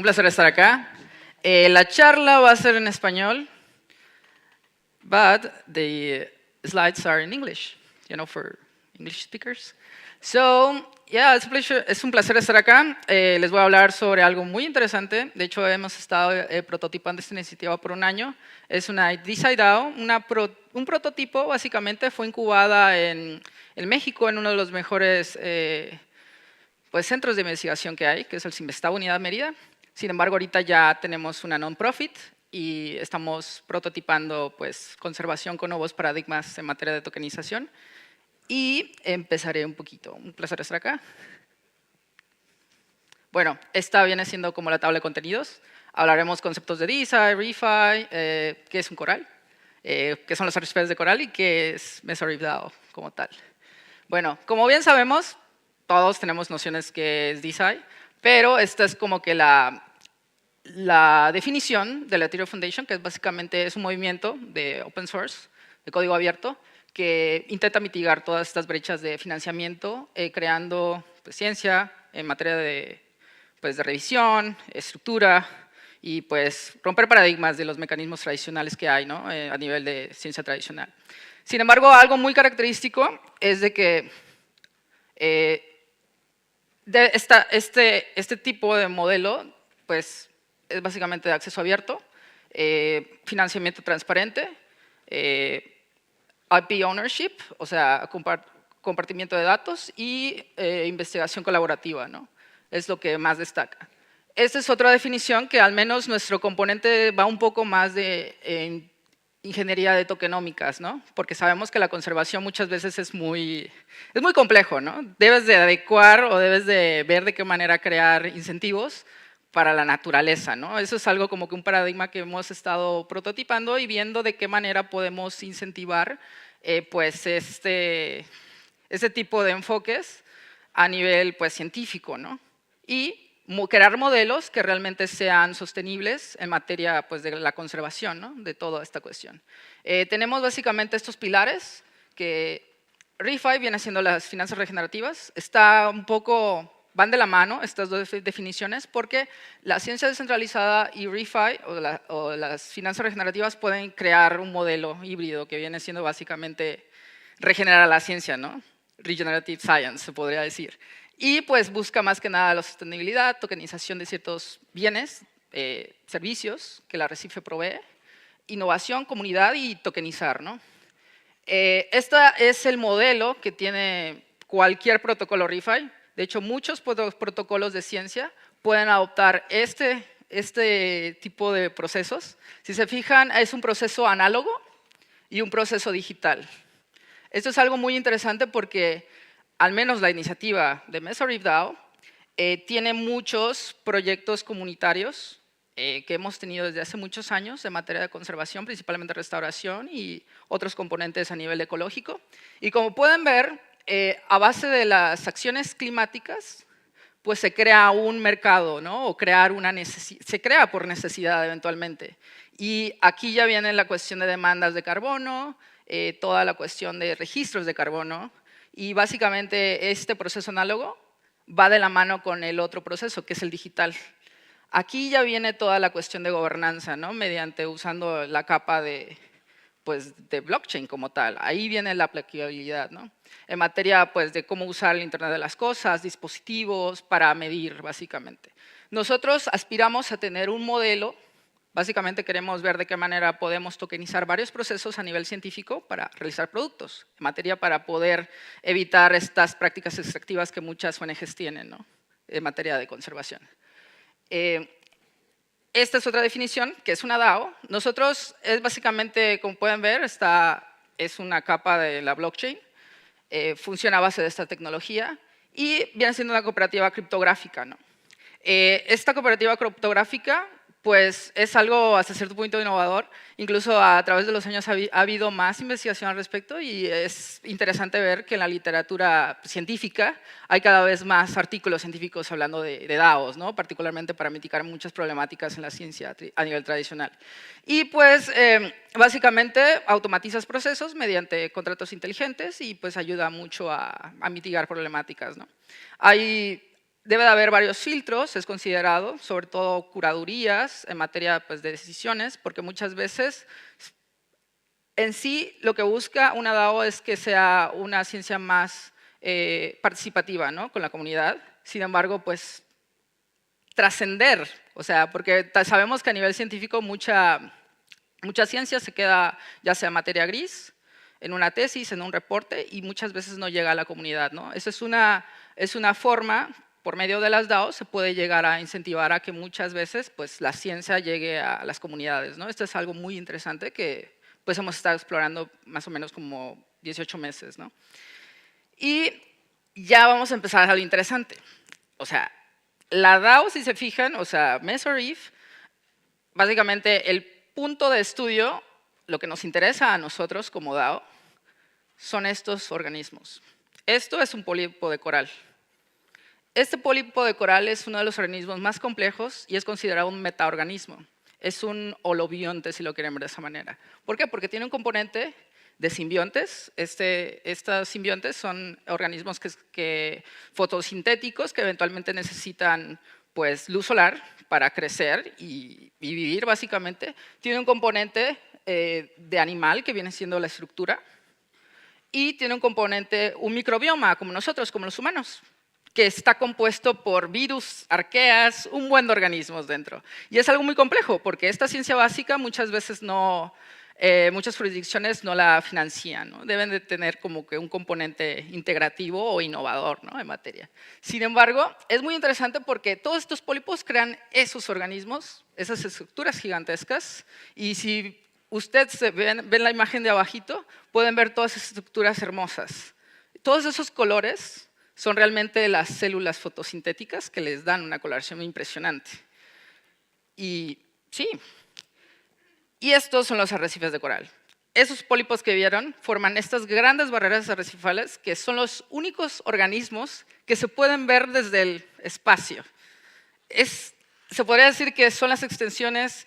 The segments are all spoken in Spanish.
placer estar acá. La charla va a ser en español, but the slides are in English, for English speakers. So, yeah, es un placer estar acá. Les voy a hablar sobre algo muy interesante. De hecho, hemos estado prototipando esta iniciativa por un año. Es una DeSci-DAO, un prototipo, básicamente, fue incubada en México, en uno de los mejores centros de investigación que hay, que es el Simvestab Unidad Mérida. Sin embargo, ahorita ya tenemos una non-profit y estamos prototipando conservación con nuevos paradigmas en materia de tokenización. Y empezaré un poquito. Un placer estar acá. Bueno, esta viene siendo como la tabla de contenidos. Hablaremos conceptos de DeSci, ReFi, qué es un coral, qué son los arrecifes de coral y qué es Mesoreef DAO como tal. Bueno, como bien sabemos, todos tenemos nociones que es DeSci, pero esta es como que la definición de la Ethereum Foundation, que básicamente es un movimiento de open source, de código abierto, que intenta mitigar todas estas brechas de financiamiento, creando ciencia en materia de revisión, estructura y romper paradigmas de los mecanismos tradicionales que hay, ¿no? A nivel de ciencia tradicional. Sin embargo, algo muy característico es de que este tipo de modelo es básicamente de acceso abierto, financiamiento transparente, IP ownership, o sea, compartimiento de datos y investigación colaborativa, ¿no? Es lo que más destaca. Esta es otra definición que al menos nuestro componente va un poco más de ingeniería de tokenómicas, ¿no? Porque sabemos que la conservación muchas veces es muy complejo, ¿no? Debes de adecuar o debes de ver de qué manera crear incentivos para la naturaleza, ¿no? Eso es algo como que un paradigma que hemos estado prototipando y viendo de qué manera podemos incentivar este tipo de enfoques a nivel científico, ¿no? Y crear modelos que realmente sean sostenibles en materia de la conservación, ¿no? De toda esta cuestión. Tenemos básicamente estos pilares que ReFi viene siendo las finanzas regenerativas, van de la mano estas dos definiciones porque la ciencia descentralizada y ReFi o las finanzas regenerativas pueden crear un modelo híbrido que viene siendo básicamente regenerar la ciencia, ¿no? Regenerative Science, se podría decir. Y busca más que nada la sostenibilidad, tokenización de ciertos bienes, servicios que la Arrecife provee, innovación, comunidad y tokenizar, ¿no? Este es el modelo que tiene cualquier protocolo ReFi. De hecho, muchos protocolos de ciencia pueden adoptar este tipo de procesos. Si se fijan, es un proceso análogo y un proceso digital. Esto es algo muy interesante porque al menos la iniciativa de Mesoreef DAO tiene muchos proyectos comunitarios que hemos tenido desde hace muchos años en materia de conservación, principalmente restauración y otros componentes a nivel ecológico. Y como pueden ver, a base de las acciones climáticas, se crea un mercado, ¿no? O se crea por necesidad eventualmente. Y aquí ya viene la cuestión de demandas de carbono, toda la cuestión de registros de carbono, y básicamente este proceso análogo va de la mano con el otro proceso, que es el digital. Aquí ya viene toda la cuestión de gobernanza, ¿no? Usando la capa de blockchain como tal. Ahí viene la aplicabilidad, ¿no? En materia de cómo usar el Internet de las cosas, dispositivos para medir, básicamente. Nosotros aspiramos a tener un modelo. Básicamente queremos ver de qué manera podemos tokenizar varios procesos a nivel científico para realizar productos, en materia para poder evitar estas prácticas extractivas que muchas ONGs tienen, ¿no? En materia de conservación. Esta es otra definición, que es una DAO. Nosotros, básicamente, como pueden ver, es una capa de la blockchain, funciona a base de esta tecnología y viene siendo una cooperativa criptográfica, ¿no? Esta cooperativa criptográfica es algo hasta cierto punto innovador, incluso a través de los años ha habido más investigación al respecto y es interesante ver que en la literatura científica hay cada vez más artículos científicos hablando de DAOs, ¿no? Particularmente para mitigar muchas problemáticas en la ciencia a nivel tradicional. Y básicamente automatizas procesos mediante contratos inteligentes y ayuda mucho a mitigar problemáticas, ¿no? debe de haber varios filtros, es considerado, sobre todo curadurías en materia pues, de decisiones, porque muchas veces en sí lo que busca una DAO es que sea una ciencia más participativa, ¿no? Con la comunidad. Sin embargo, pues trascender, o sea, porque sabemos que a nivel científico mucha ciencia se queda ya sea materia gris, en una tesis, en un reporte, y muchas veces no llega a la comunidad, ¿no? Esa es una forma, por medio de las DAO, se puede llegar a incentivar a que muchas veces pues, la ciencia llegue a las comunidades, ¿no? Esto es algo muy interesante que pues, hemos estado explorando más o menos como 18 meses, ¿no? Y ya vamos a empezar a lo interesante. O sea, la DAO, si se fijan, o sea, Mesoreef, básicamente el punto de estudio, lo que nos interesa a nosotros como DAO, son estos organismos. Esto es un pólipo de coral. Este pólipo de coral es uno de los organismos más complejos y es considerado un metaorganismo. Es un holobionte, si lo quieren ver de esa manera. ¿Por qué? Porque tiene un componente de simbiontes. Estos simbiontes son organismos fotosintéticos que eventualmente necesitan pues, luz solar para crecer y vivir, básicamente. Tiene un componente de animal, que viene siendo la estructura, y tiene un componente, un microbioma, como nosotros, como los humanos, que está compuesto por virus, arqueas, un buen de organismos dentro. Y es algo muy complejo, porque esta ciencia básica muchas veces muchas jurisdicciones no la financian, ¿no? Deben de tener como que un componente integrativo o innovador, ¿no? En materia. Sin embargo, es muy interesante porque todos estos pólipos crean esos organismos, esas estructuras gigantescas, y si ustedes ven la imagen de abajito, pueden ver todas esas estructuras hermosas. Todos esos colores son realmente las células fotosintéticas que les dan una coloración impresionante. Y sí, y estos son los arrecifes de coral. Esos pólipos que vieron forman estas grandes barreras arrecifales que son los únicos organismos que se pueden ver desde el espacio. Se podría decir que son las extensiones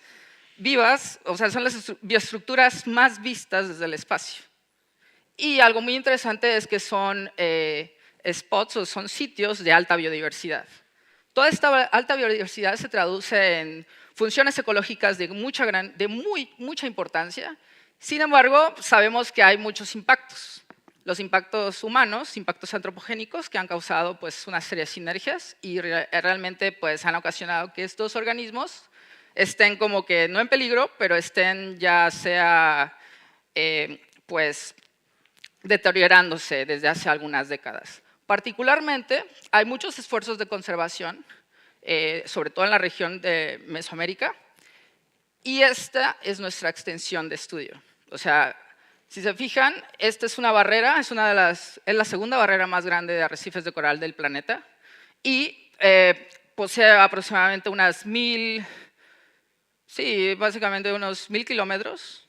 vivas, o sea, son las bioestructuras más vistas desde el espacio. Y algo muy interesante es que son spots o son sitios de alta biodiversidad. Toda esta alta biodiversidad se traduce en funciones ecológicas de mucha importancia. Sin embargo, sabemos que hay muchos impactos. Los impactos humanos, impactos antropogénicos que han causado pues, una serie de sinergias y realmente pues, han ocasionado que estos organismos estén como que no en peligro, pero estén ya sea pues, deteriorándose desde hace algunas décadas. Particularmente, hay muchos esfuerzos de conservación, sobre todo en la región de Mesoamérica, y esta es nuestra extensión de estudio. O sea, si se fijan, esta es una barrera, es la segunda barrera más grande de arrecifes de coral del planeta, y posee aproximadamente unas básicamente unos 1000 kilómetros,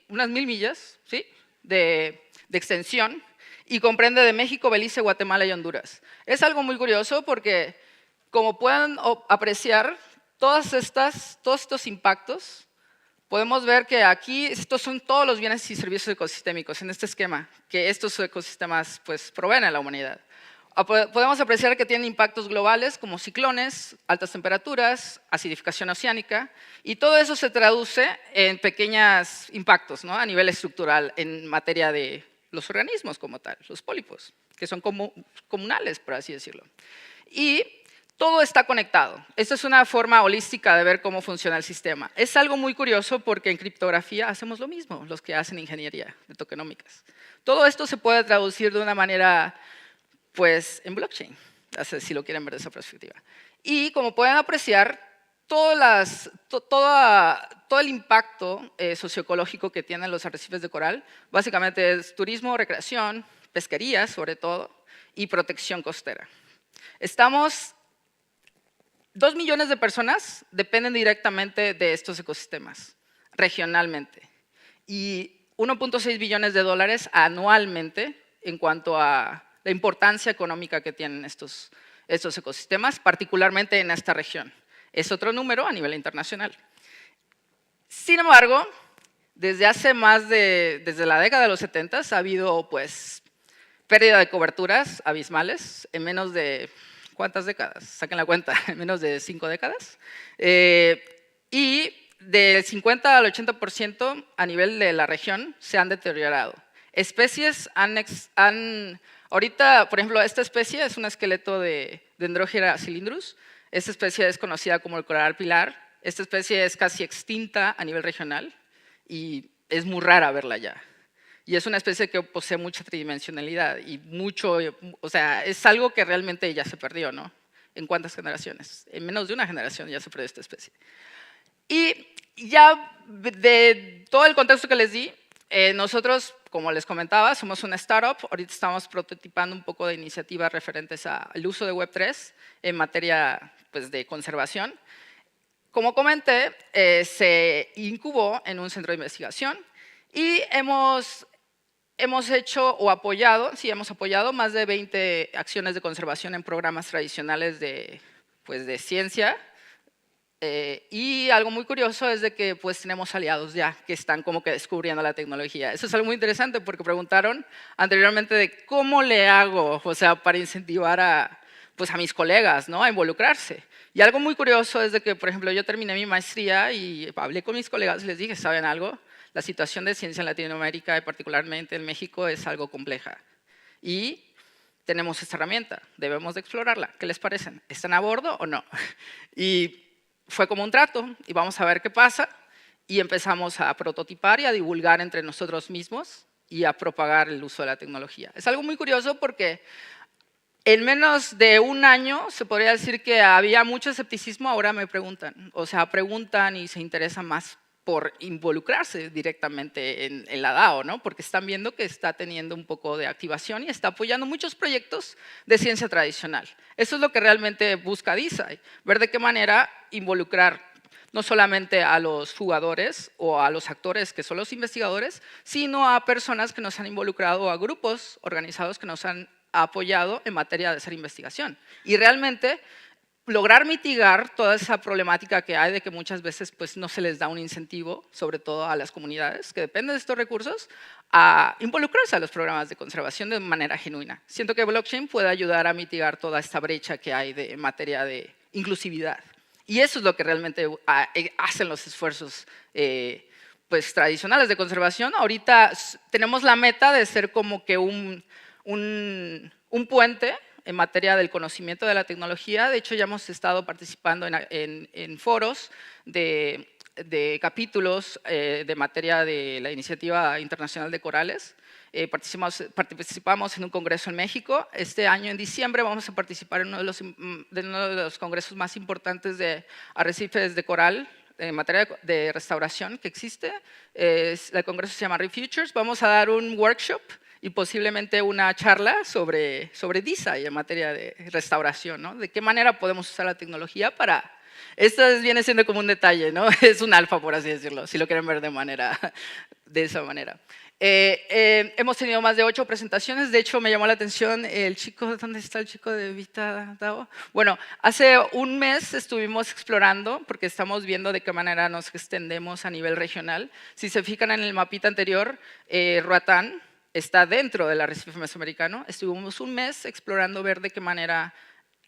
unas 1000 millas, ¿sí? de extensión, y comprende de México, Belice, Guatemala y Honduras. Es algo muy curioso porque, como pueden apreciar, todos estos impactos, podemos ver que aquí estos son todos los bienes y servicios ecosistémicos en este esquema, que estos ecosistemas pues, proveen a la humanidad. Podemos apreciar que tienen impactos globales como ciclones, altas temperaturas, acidificación oceánica, y todo eso se traduce en pequeños impactos, ¿no? A nivel estructural en materia de los organismos como tal, los pólipos, que son comunales, por así decirlo. Y todo está conectado. Esta es una forma holística de ver cómo funciona el sistema. Es algo muy curioso porque en criptografía hacemos lo mismo, los que hacen ingeniería de tokenómicas. Todo esto se puede traducir de una manera pues en blockchain, si lo quieren ver de esa perspectiva. Y como pueden apreciar, todo el impacto socioecológico que tienen los arrecifes de coral, básicamente es turismo, recreación, pesquería sobre todo, y protección costera. 2 millones de personas dependen directamente de estos ecosistemas, regionalmente, y 1.6 billones de dólares anualmente en cuanto a la importancia económica que tienen estos ecosistemas, particularmente en esta región. Es otro número a nivel internacional. Sin embargo, desde la década de los 70 ha habido pues, pérdida de coberturas abismales. En menos de ¿cuántas décadas? Saquen la cuenta, menos de 5 décadas. Y del 50 al 80% a nivel de la región se han deteriorado. Especies ahorita, por ejemplo, esta especie es un esqueleto de Dendrochera cylindrus. Esta especie es conocida como el coral pilar. Esta especie es casi extinta a nivel regional y es muy rara verla ya. Y es una especie que posee mucha tridimensionalidad y mucho, o sea, es algo que realmente ya se perdió, ¿no? ¿En cuántas generaciones? En menos de una generación ya se perdió esta especie. Y ya de todo el contexto que les di, nosotros, como les comentaba, somos una startup. Ahorita estamos prototipando un poco de iniciativas referentes al uso de Web3 en materia pues, de conservación. Como comenté, se incubó en un centro de investigación y hemos hecho o apoyado, sí, hemos apoyado más de 20 acciones de conservación en programas tradicionales de ciencia. Y algo muy curioso es de que pues, tenemos aliados ya que están como que descubriendo la tecnología. Eso es algo muy interesante porque preguntaron anteriormente de cómo le hago, o sea, para incentivar a mis colegas, ¿no? A involucrarse. Y algo muy curioso es de que, por ejemplo, yo terminé mi maestría y hablé con mis colegas y les dije, ¿saben algo? La situación de ciencia en Latinoamérica y particularmente en México es algo compleja. Y tenemos esta herramienta, debemos de explorarla. ¿Qué les parece? ¿Están a bordo o no? Y fue como un trato y vamos a ver qué pasa y empezamos a prototipar y a divulgar entre nosotros mismos y a propagar el uso de la tecnología. Es algo muy curioso porque en menos de un año se podría decir que había mucho escepticismo, ahora me preguntan, o sea, preguntan y se interesan más por involucrarse directamente en la DAO, ¿no? Porque están viendo que está teniendo un poco de activación y está apoyando muchos proyectos de ciencia tradicional. Eso es lo que realmente busca DeSci, ver de qué manera involucrar no solamente a los jugadores o a los actores que son los investigadores, sino a personas que nos han involucrado o a grupos organizados que nos han apoyado en materia de hacer investigación. Y realmente lograr mitigar toda esa problemática que hay de que muchas veces pues, no se les da un incentivo, sobre todo a las comunidades que dependen de estos recursos, a involucrarse a los programas de conservación de manera genuina. Siento que blockchain puede ayudar a mitigar toda esta brecha que hay en materia de inclusividad. Y eso es lo que realmente hacen los esfuerzos pues, tradicionales de conservación. Ahorita tenemos la meta de ser como que un puente en materia del conocimiento de la tecnología. De hecho, ya hemos estado participando en foros de capítulos de materia de la Iniciativa Internacional de Corales. Participamos en un congreso en México. Este año, en diciembre, vamos a participar en uno de los congresos más importantes de arrecifes de coral en materia de restauración que existe. El congreso se llama ReFutures. Vamos a dar un workshop y posiblemente una charla sobre DeSci en materia de restauración, ¿no? De qué manera podemos usar la tecnología para... Esto viene siendo como un detalle, ¿no? Es un alfa, por así decirlo, si lo quieren ver de esa manera. Hemos tenido más de 8 presentaciones. De hecho, me llamó la atención el chico, ¿dónde está el chico de Vita DAO? Bueno, hace un mes estuvimos explorando, porque estamos viendo de qué manera nos extendemos a nivel regional. Si se fijan en el mapita anterior, Roatán está dentro del arrecife mesoamericano. Estuvimos un mes explorando ver de qué manera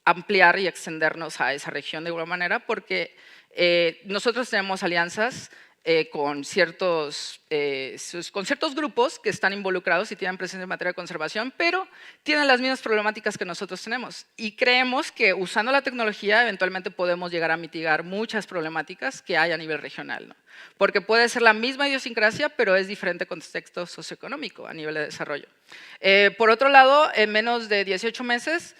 ampliar y extendernos a esa región de alguna manera, porque nosotros tenemos alianzas con ciertos grupos que están involucrados y tienen presencia en materia de conservación, pero tienen las mismas problemáticas que nosotros tenemos. Y creemos que usando la tecnología eventualmente podemos llegar a mitigar muchas problemáticas que hay a nivel regional, ¿no? Porque puede ser la misma idiosincrasia, pero es diferente contexto socioeconómico a nivel de desarrollo. Por otro lado, en menos de 18 meses,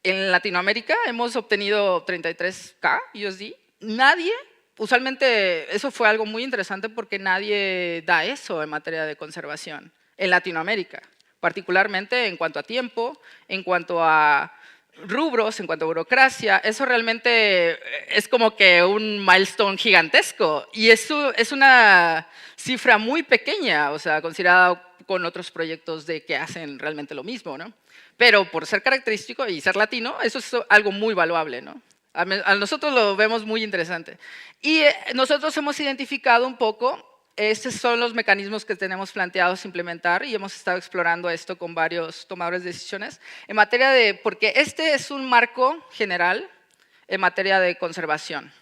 en Latinoamérica hemos obtenido 33K USD. Nadie... Usualmente eso fue algo muy interesante porque nadie da eso en materia de conservación en Latinoamérica, particularmente en cuanto a tiempo, en cuanto a rubros, en cuanto a burocracia. Eso realmente es como que un milestone gigantesco y eso es una cifra muy pequeña, o sea, considerada con otros proyectos que hacen realmente lo mismo, ¿no? Pero por ser característico y ser latino, eso es algo muy valuable, ¿no? A nosotros lo vemos muy interesante. Y nosotros hemos identificado un poco estos son los mecanismos que tenemos planteados implementar y hemos estado explorando esto con varios tomadores de decisiones en materia de, porque este es un marco general en materia de conservación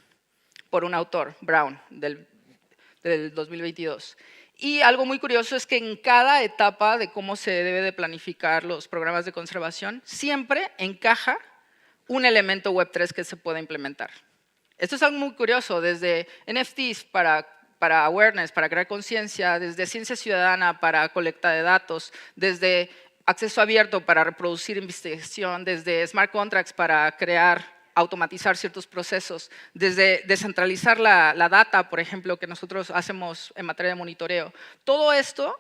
por un autor, Brown, del 2022. Y algo muy curioso es que en cada etapa de cómo se debe de planificar los programas de conservación, siempre encaja un elemento Web3 que se puede implementar. Esto es algo muy curioso, desde NFTs para awareness, para crear conciencia, desde ciencia ciudadana para colecta de datos, desde acceso abierto para reproducir investigación, desde smart contracts para automatizar ciertos procesos, desde descentralizar la data, por ejemplo, que nosotros hacemos en materia de monitoreo. Todo esto,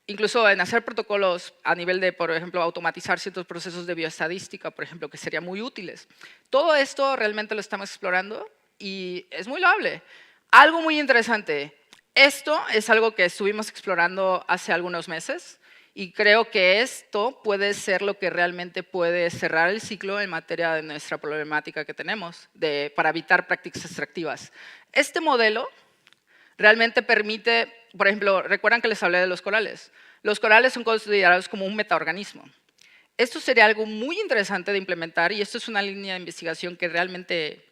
incluso en hacer protocolos a nivel de, por ejemplo, automatizar ciertos procesos de bioestadística, por ejemplo, que serían muy útiles. Todo esto realmente lo estamos explorando y es muy loable. Algo muy interesante, esto es algo que estuvimos explorando hace algunos meses y creo que esto puede ser lo que realmente puede cerrar el ciclo en materia de nuestra problemática que tenemos para evitar prácticas extractivas. Este modelo realmente permite, por ejemplo, recuerdan que les hablé de los corales. Los corales son considerados como un metaorganismo. Esto sería algo muy interesante de implementar y esto es una línea de investigación que realmente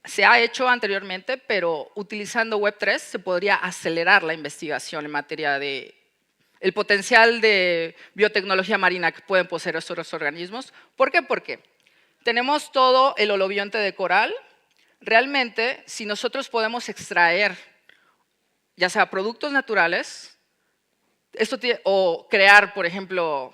se ha hecho anteriormente, pero utilizando Web3 se podría acelerar la investigación en materia de el potencial de biotecnología marina que pueden poseer estos organismos. ¿Por qué? Porque tenemos todo el holobionte de coral. Realmente, si nosotros podemos extraer, ya sea productos naturales, o crear, por ejemplo,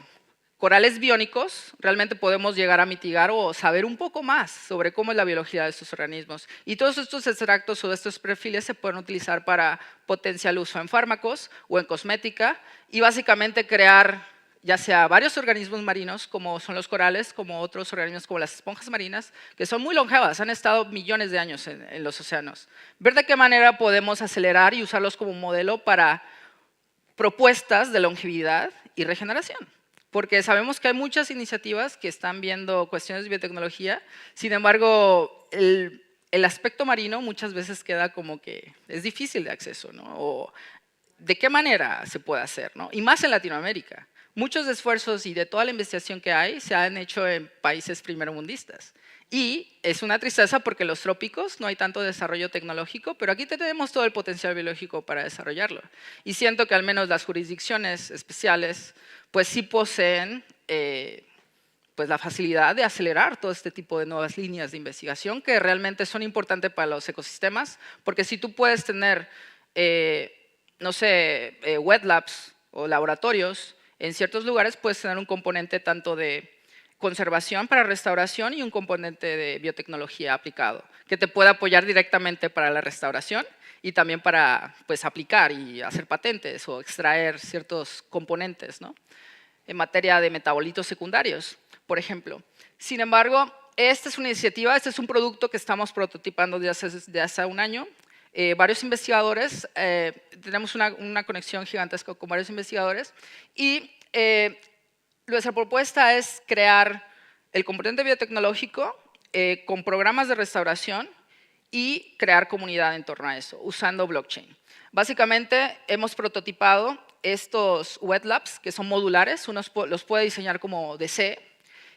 corales biónicos, realmente podemos llegar a mitigar o saber un poco más sobre cómo es la biología de estos organismos. Y todos estos extractos o estos perfiles se pueden utilizar para potencial uso en fármacos o en cosmética y básicamente crear ya sea varios organismos marinos, como son los corales, como otros organismos como las esponjas marinas, que son muy longevas, han estado millones de años en los océanos. Ver de qué manera podemos acelerar y usarlos como modelo para propuestas de longevidad y regeneración. Porque sabemos que hay muchas iniciativas que están viendo cuestiones de biotecnología, sin embargo, el aspecto marino muchas veces queda como que es difícil de acceso, ¿no? O de qué manera se puede hacer, ¿no? Y más en Latinoamérica. Muchos esfuerzos y de toda la investigación que hay se han hecho en países primermundistas. Y es una tristeza porque en los trópicos no hay tanto desarrollo tecnológico, pero aquí tenemos todo el potencial biológico para desarrollarlo. Y siento que al menos las jurisdicciones especiales pues sí poseen pues la facilidad de acelerar todo este tipo de nuevas líneas de investigación que realmente son importantes para los ecosistemas, porque si tú puedes tener, no sé, wet labs o laboratorios en ciertos lugares, puedes tener un componente tanto de conservación para restauración y un componente de biotecnología aplicado, que te puede apoyar directamente para la restauración y también para pues, aplicar y hacer patentes o extraer ciertos componentes, ¿no? En materia de metabolitos secundarios, por ejemplo. Sin embargo, esta es una iniciativa, este es un producto que estamos prototipando desde hace un año. Varios investigadores, tenemos una conexión gigantesca con varios investigadores y nuestra propuesta es crear el componente biotecnológico con programas de restauración y crear comunidad en torno a eso, usando blockchain. Básicamente, hemos prototipado estos wet labs, que son modulares, uno los puede diseñar como desee,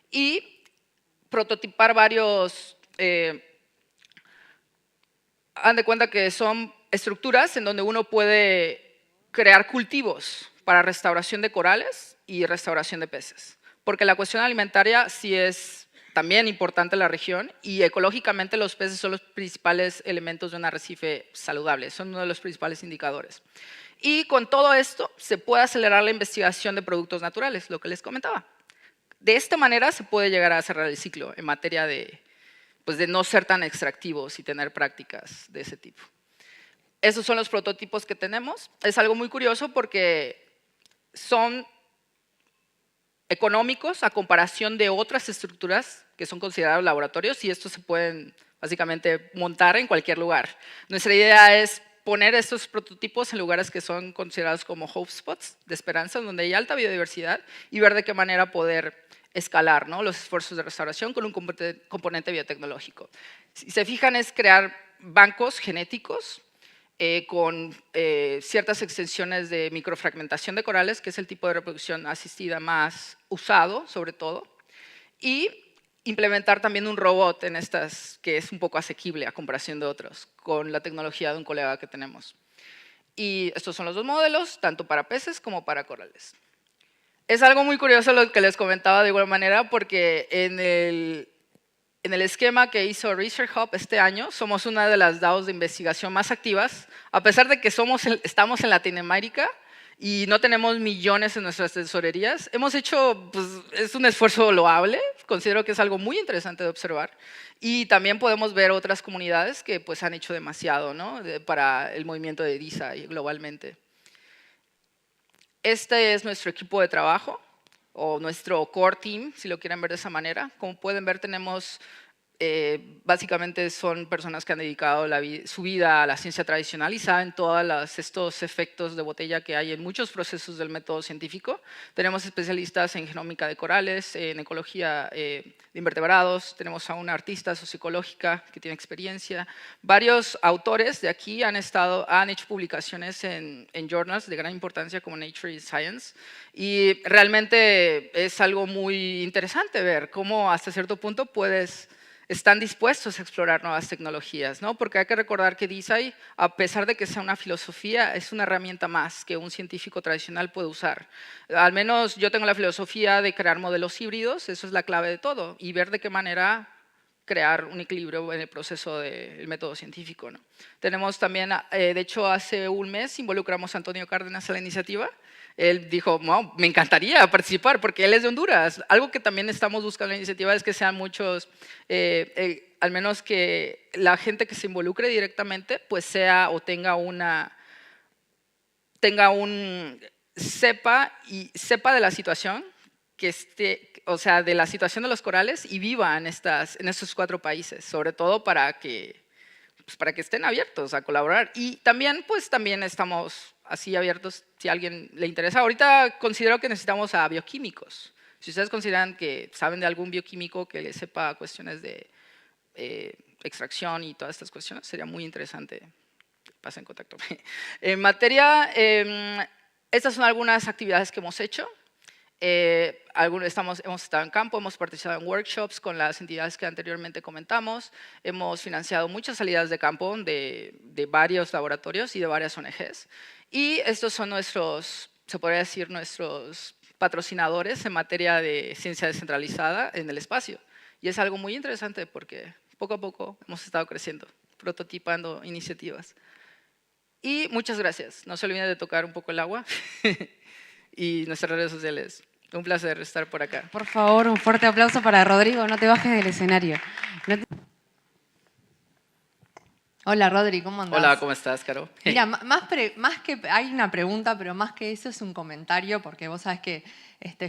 y prototipar varios, hagan de cuenta que son estructuras en donde uno puede crear cultivos para restauración de corales y restauración de peces. Porque la cuestión alimentaria sí es también importante en la región y ecológicamente los peces son los principales elementos de un arrecife saludable, son uno de los principales indicadores. Y con todo esto se puede acelerar la investigación de productos naturales, lo que les comentaba. De esta manera se puede llegar a cerrar el ciclo en materia de, pues de no ser tan extractivos y tener prácticas de ese tipo. Esos son los prototipos que tenemos. Es algo muy curioso porque son económicos a comparación de otras estructuras que son considerados laboratorios y estos se pueden básicamente montar en cualquier lugar. Nuestra idea es poner estos prototipos en lugares que son considerados como hotspots de esperanza, donde hay alta biodiversidad y ver de qué manera poder escalar, ¿no?, los esfuerzos de restauración con un componente biotecnológico. Si se fijan, es crear bancos genéticos con ciertas extensiones de microfragmentación de corales, que es el tipo de reproducción asistida más usado, sobre todo, y implementar también un robot en estas, que es un poco asequible a comparación de otros, con la tecnología de un colega que tenemos. Y estos son los dos modelos, tanto para peces como para corales. Es algo muy curioso lo que les comentaba de igual manera, porque en el esquema que hizo Research Hub este año, somos una de las DAOs de investigación más activas, a pesar de que estamos en Latinoamérica y no tenemos millones en nuestras tesorerías. Hemos hecho, pues, es un esfuerzo loable, considero que es algo muy interesante de observar. Y también podemos ver otras comunidades que pues, han hecho demasiado, ¿no? Para el movimiento de DeSci globalmente. Este es nuestro equipo de trabajo, o nuestro core team, si lo quieren ver de esa manera. Como pueden ver, tenemos, básicamente son personas que han dedicado su vida a la ciencia tradicional y saben todos estos efectos de botella que hay en muchos procesos del método científico. Tenemos especialistas en genómica de corales, en ecología de invertebrados, tenemos a una artista sociológica que tiene experiencia. Varios autores de aquí han hecho publicaciones en journals de gran importancia como Nature y Science, y realmente es algo muy interesante ver cómo hasta cierto punto están dispuestos a explorar nuevas tecnologías, ¿no? Porque hay que recordar que DeSci, a pesar de que sea una filosofía, es una herramienta más que un científico tradicional puede usar. Al menos yo tengo la filosofía de crear modelos híbridos, eso es la clave de todo, y ver de qué manera crear un equilibrio en el proceso del método científico, ¿no? Tenemos también, de hecho, hace un mes involucramos a Antonio Cárdenas a la iniciativa. Él dijo, wow, me encantaría participar porque él es de Honduras. Algo que también estamos buscando en la iniciativa es que sean muchos, al menos que la gente que se involucre directamente, pues sea o tenga sepa de la situación, o sea, de la situación de los corales y viva en estos 4 países, sobre todo para que estén abiertos a colaborar. Y también, pues también estamos así abiertos si a alguien le interesa. Ahorita considero que necesitamos a bioquímicos. Si ustedes consideran que saben de algún bioquímico que les sepa cuestiones de extracción y todas estas cuestiones, sería muy interesante. Pasen en contacto. En materia, estas son algunas actividades que hemos hecho. Hemos estado en campo, hemos participado en workshops con las entidades que anteriormente comentamos, hemos financiado muchas salidas de campo de varios laboratorios y de varias ONGs. Y estos son se podría decir, nuestros patrocinadores en materia de ciencia descentralizada en el espacio. Y es algo muy interesante porque poco a poco hemos estado creciendo, prototipando iniciativas. Y muchas gracias. No se olviden de tocar un poco el agua y nuestras redes sociales. Un placer estar por acá. Por favor, un fuerte aplauso para Rodrigo. No te bajes del escenario. Hola, Rodri, ¿cómo andás? Hola, ¿cómo estás, Caro? Mira, más que hay una pregunta, pero más que eso es un comentario, porque vos sabés que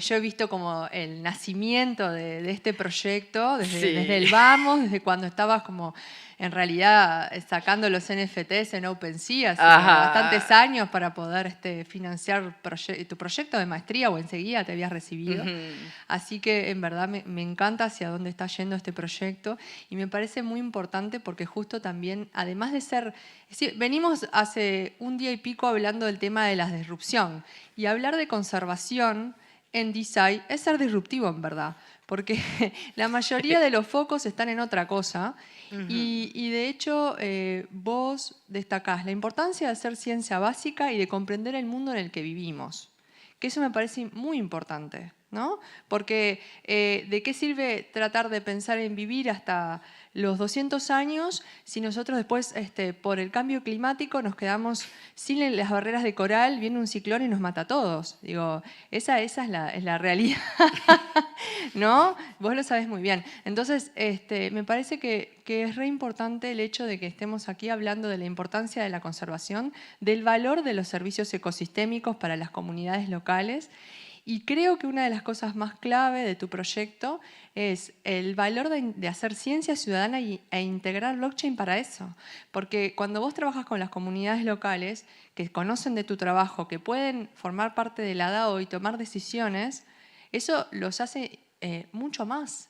yo he visto como el nacimiento de este proyecto, desde el vamos, desde cuando estabas como en realidad sacando los NFTs en OpenSea hace bastantes años para poder financiar tu proyecto de maestría, o enseguida te habías recibido. Así que en verdad me encanta hacia dónde está yendo este proyecto y me parece muy importante porque justo también, además de ser... Es decir, venimos hace un día y pico hablando del tema de la disrupción, y hablar de conservación en DeSci es ser disruptivo en verdad, porque la mayoría de los focos están en otra cosa. Y de hecho vos destacás la importancia de hacer ciencia básica y de comprender el mundo en el que vivimos, que eso me parece muy importante, ¿no? Porque ¿de qué sirve tratar de pensar en vivir hasta los 200 años si nosotros después, por el cambio climático, nos quedamos sin las barreras de coral, viene un ciclón y nos mata a todos? Digo, esa es la realidad, ¿no? Vos lo sabés muy bien. Entonces, me parece que es re importante el hecho de que estemos aquí hablando de la importancia de la conservación, del valor de los servicios ecosistémicos para las comunidades locales. Y creo que una de las cosas más clave de tu proyecto es el valor de hacer ciencia ciudadana e integrar blockchain para eso. Porque cuando vos trabajas con las comunidades locales, que conocen de tu trabajo, que pueden formar parte de la DAO y tomar decisiones, eso los hace mucho más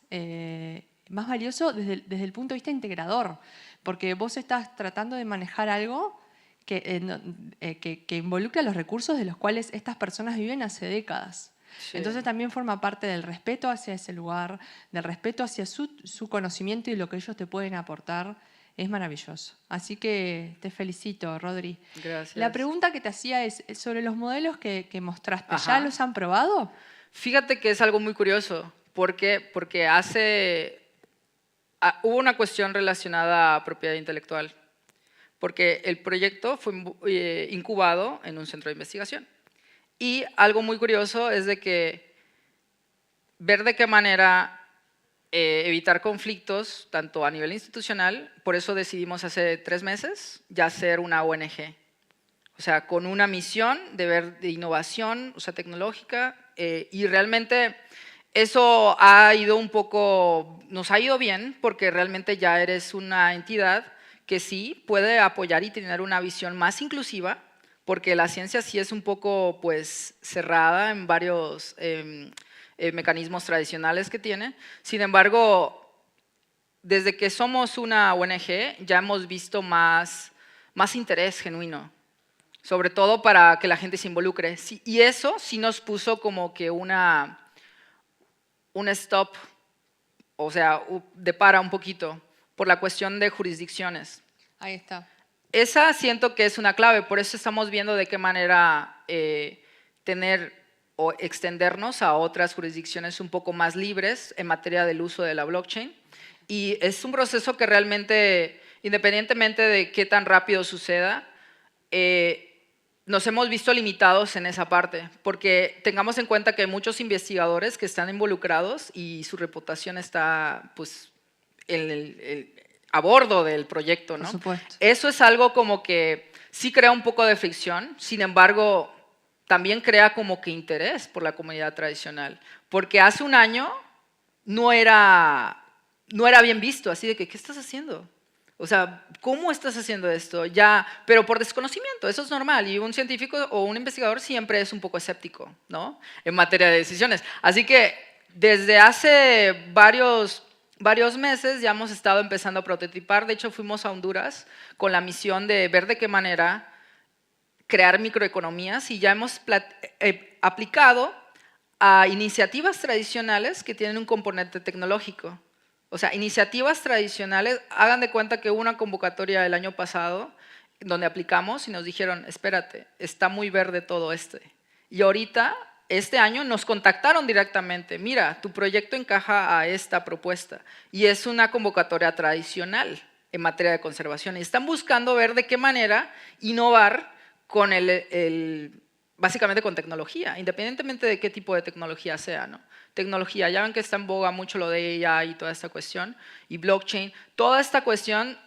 valioso desde el punto de vista integrador. Porque vos estás tratando de manejar algo que involucra los recursos de los cuales estas personas viven hace décadas. Sí. Entonces también forma parte del respeto hacia ese lugar, del respeto hacia su conocimiento y lo que ellos te pueden aportar. Es maravilloso. Así que te felicito, Rodri. Gracias. La pregunta que te hacía es sobre los modelos que mostraste. Ajá. ¿Ya los han probado? Fíjate que es algo muy curioso. ¿Por qué? Porque hubo una cuestión relacionada a propiedad intelectual. Porque el proyecto fue incubado en un centro de investigación. Y algo muy curioso es de que ver de qué manera evitar conflictos, tanto a nivel institucional, por eso decidimos hace 3 meses ya ser una ONG. O sea, con una misión de innovación, o sea, tecnológica, y realmente eso ha ido nos ha ido bien porque realmente ya eres una entidad que sí puede apoyar y tener una visión más inclusiva, porque la ciencia sí es un poco pues, cerrada en varios mecanismos tradicionales que tiene. Sin embargo, desde que somos una ONG ya hemos visto más interés genuino, sobre todo para que la gente se involucre. Sí, y eso sí nos puso como que un stop, o sea, para un poquito, por la cuestión de jurisdicciones. Ahí está. Esa siento que es una clave, por eso estamos viendo de qué manera tener o extendernos a otras jurisdicciones un poco más libres en materia del uso de la blockchain. Y es un proceso que realmente, independientemente de qué tan rápido suceda, nos hemos visto limitados en esa parte, porque tengamos en cuenta que hay muchos investigadores que están involucrados y su reputación está pues, a bordo del proyecto, ¿no? Por supuesto. Eso es algo como que sí crea un poco de fricción, sin embargo, también crea como que interés por la comunidad tradicional, porque hace un año no era bien visto, así de que, ¿qué estás haciendo? O sea, ¿cómo estás haciendo esto? Ya, pero por desconocimiento, eso es normal. Y un científico o un investigador siempre es un poco escéptico, ¿no? En materia de decisiones. Así que desde hace varios meses ya hemos estado empezando a prototipar. De hecho, fuimos a Honduras con la misión de ver de qué manera crear microeconomías y ya hemos aplicado a iniciativas tradicionales que tienen un componente tecnológico. O sea, iniciativas tradicionales, hagan de cuenta que hubo una convocatoria el año pasado donde aplicamos y nos dijeron, espérate, está muy verde todo Y ahorita, este año, nos contactaron directamente, mira, tu proyecto encaja a esta propuesta. Y es una convocatoria tradicional en materia de conservación. Y están buscando ver de qué manera innovar con básicamente con tecnología, independientemente de qué tipo de tecnología sea, ¿no? Tecnología, ya ven que está en boga mucho lo de AI y toda esta cuestión, y blockchain, toda esta cuestión,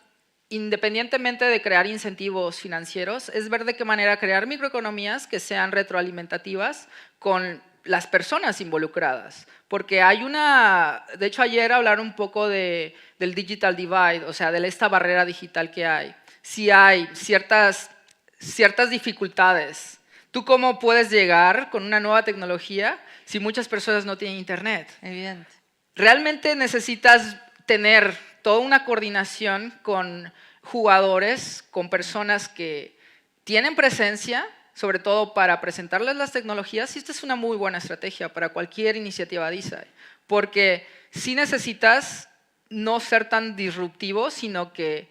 independientemente de crear incentivos financieros, es ver de qué manera crear microeconomías que sean retroalimentativas con las personas involucradas, porque hay de hecho ayer hablaron un poco del digital divide, o sea, de esta barrera digital que hay. Si hay ciertas dificultades, ¿tú cómo puedes llegar con una nueva tecnología si muchas personas no tienen internet? Evidente. Realmente necesitas tener toda una coordinación con jugadores, con personas que tienen presencia, sobre todo para presentarles las tecnologías, y esta es una muy buena estrategia para cualquier iniciativa DeSci, porque sí necesitas no ser tan disruptivo, sino que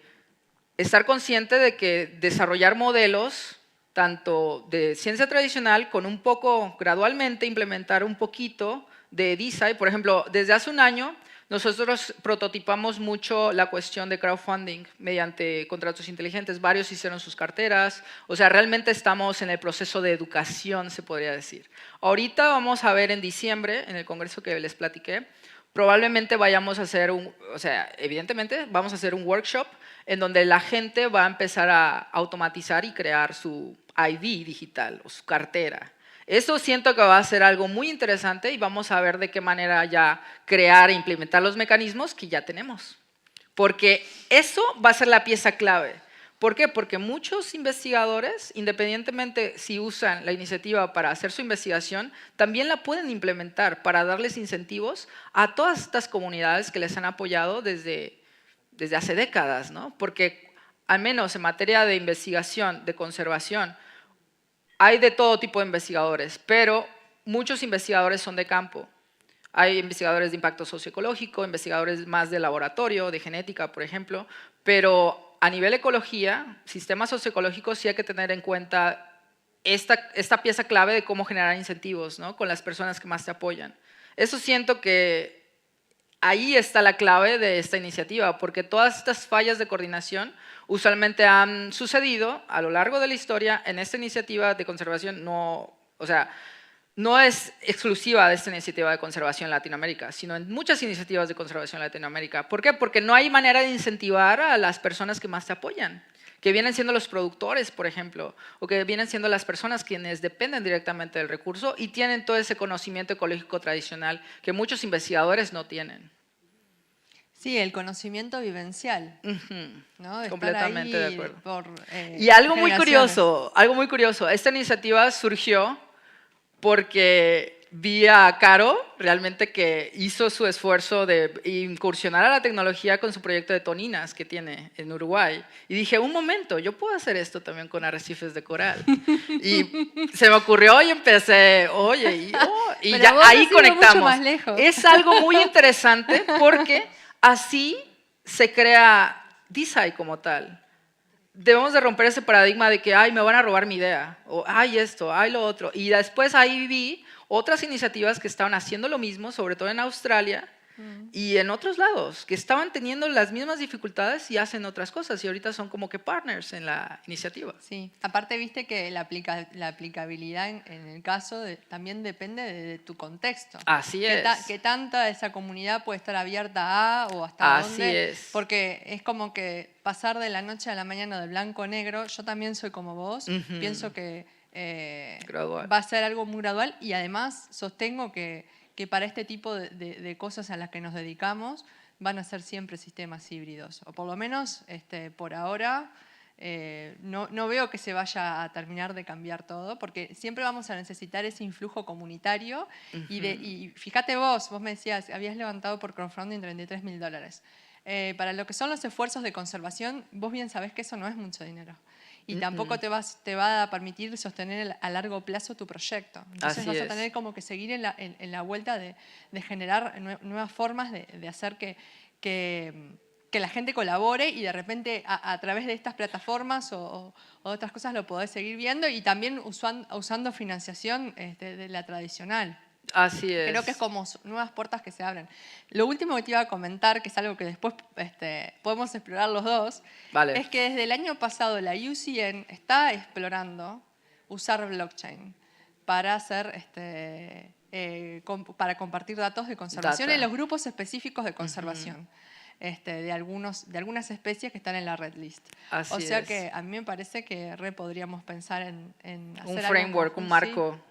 estar consciente de que desarrollar modelos tanto de ciencia tradicional con un poco, gradualmente implementar un poquito de DeSci. Por ejemplo, desde hace un año nosotros prototipamos mucho la cuestión de crowdfunding mediante contratos inteligentes. Varios hicieron sus carteras. O sea, realmente estamos en el proceso de educación, se podría decir. Ahorita vamos a ver en diciembre, en el congreso que les platiqué, probablemente vayamos a hacer evidentemente vamos a hacer un workshop en donde la gente va a empezar a automatizar y crear su ID digital o su cartera. Eso siento que va a ser algo muy interesante y vamos a ver de qué manera ya crear e implementar los mecanismos que ya tenemos. Porque eso va a ser la pieza clave. ¿Por qué? Porque muchos investigadores, independientemente si usan la iniciativa para hacer su investigación, también la pueden implementar para darles incentivos a todas estas comunidades que les han apoyado desde hace décadas, ¿no? Porque al menos en materia de investigación, de conservación, hay de todo tipo de investigadores, pero muchos investigadores son de campo. Hay investigadores de impacto socioecológico, investigadores más de laboratorio, de genética, por ejemplo, pero a nivel ecología, sistemas socioecológicos, sí hay que tener en cuenta esta pieza clave de cómo generar incentivos, ¿no?, con las personas que más te apoyan. Eso siento que ahí está la clave de esta iniciativa, porque todas estas fallas de coordinación usualmente han sucedido a lo largo de la historia. En esta iniciativa de conservación no es exclusiva de esta iniciativa de conservación en Latinoamérica, sino en muchas iniciativas de conservación en Latinoamérica. ¿Por qué? Porque no hay manera de incentivar a las personas que más te apoyan, que vienen siendo los productores, por ejemplo, o que vienen siendo las personas quienes dependen directamente del recurso y tienen todo ese conocimiento ecológico tradicional que muchos investigadores no tienen. Sí, el conocimiento vivencial, ¿no? De Completamente estar de ahí acuerdo. por Y algo muy generaciones. curioso, esta iniciativa surgió porque vi a Caro realmente que hizo su esfuerzo de incursionar a la tecnología con su proyecto de toninas que tiene en Uruguay. Y dije, un momento, yo puedo hacer esto también con arrecifes de coral. Y se me ocurrió y empecé, oye, y Pero ya vos ahí has ido conectamos. mucho más lejos. Es algo muy interesante porque así se crea DeSci como tal. Debemos de romper ese paradigma de que, ay, me van a robar mi idea, o ay, esto, ay, lo otro. Y después ahí vi otras iniciativas que estaban haciendo lo mismo, sobre todo en Australia y en otros lados, que estaban teniendo las mismas dificultades y hacen otras cosas. Y ahorita son como que partners en la iniciativa. Sí, aparte viste que la aplicabilidad en el caso también depende de tu contexto. Así es. Que tanta esa comunidad puede estar abierta a o hasta Así dónde. es. Porque es como que pasar de la noche a la mañana de blanco a negro, yo también soy como vos, pienso que va a ser algo muy gradual y además sostengo que para este tipo de cosas a las que nos dedicamos van a ser siempre sistemas híbridos, o por lo menos por ahora no veo que se vaya a terminar de cambiar todo, porque siempre vamos a necesitar ese influjo comunitario y fíjate vos me decías, habías levantado por crowdfunding $33.000. Para lo que son los esfuerzos de conservación, vos bien sabés que eso no es mucho dinero. Y tampoco te va a permitir sostener a largo plazo tu proyecto. Entonces vas a tener como que seguir en la vuelta de generar nuevas formas de hacer que la gente colabore y de repente a través de estas plataformas o otras cosas lo podés seguir viendo y también usando financiación de la tradicional. Así es. Creo que es como nuevas puertas que se abren. Lo último que te iba a comentar, que es algo que después podemos explorar los dos, Vale. es que desde el año pasado la UCN está explorando usar blockchain para hacer para compartir datos de conservación en los grupos específicos de conservación. De algunas especies que están en la red list. Así o sea es. que a mí me parece que podríamos pensar en hacer un framework, un marco. Sí.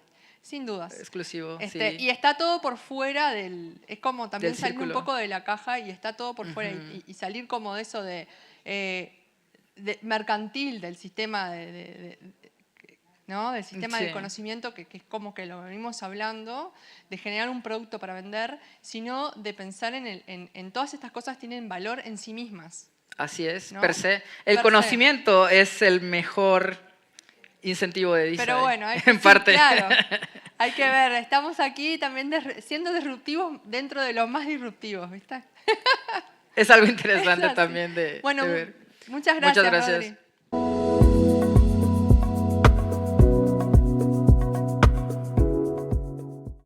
Sin dudas. Exclusivo, sí. Y está todo por fuera es como también salir un poco de la caja y está todo por fuera y salir como de eso de mercantil del sistema ¿no? Del sistema del conocimiento que es como que lo venimos hablando, de generar un producto para vender, sino de pensar en todas estas cosas tienen valor en sí mismas. Así es, ¿no? per se. El conocimiento es el mejor incentivo de DeSci. Pero bueno, en parte. Claro, hay que ver, estamos aquí también siendo disruptivos dentro de los más disruptivos, ¿viste? Es algo interesante también de bueno, ver. muchas gracias, Muchas gracias. Rodri.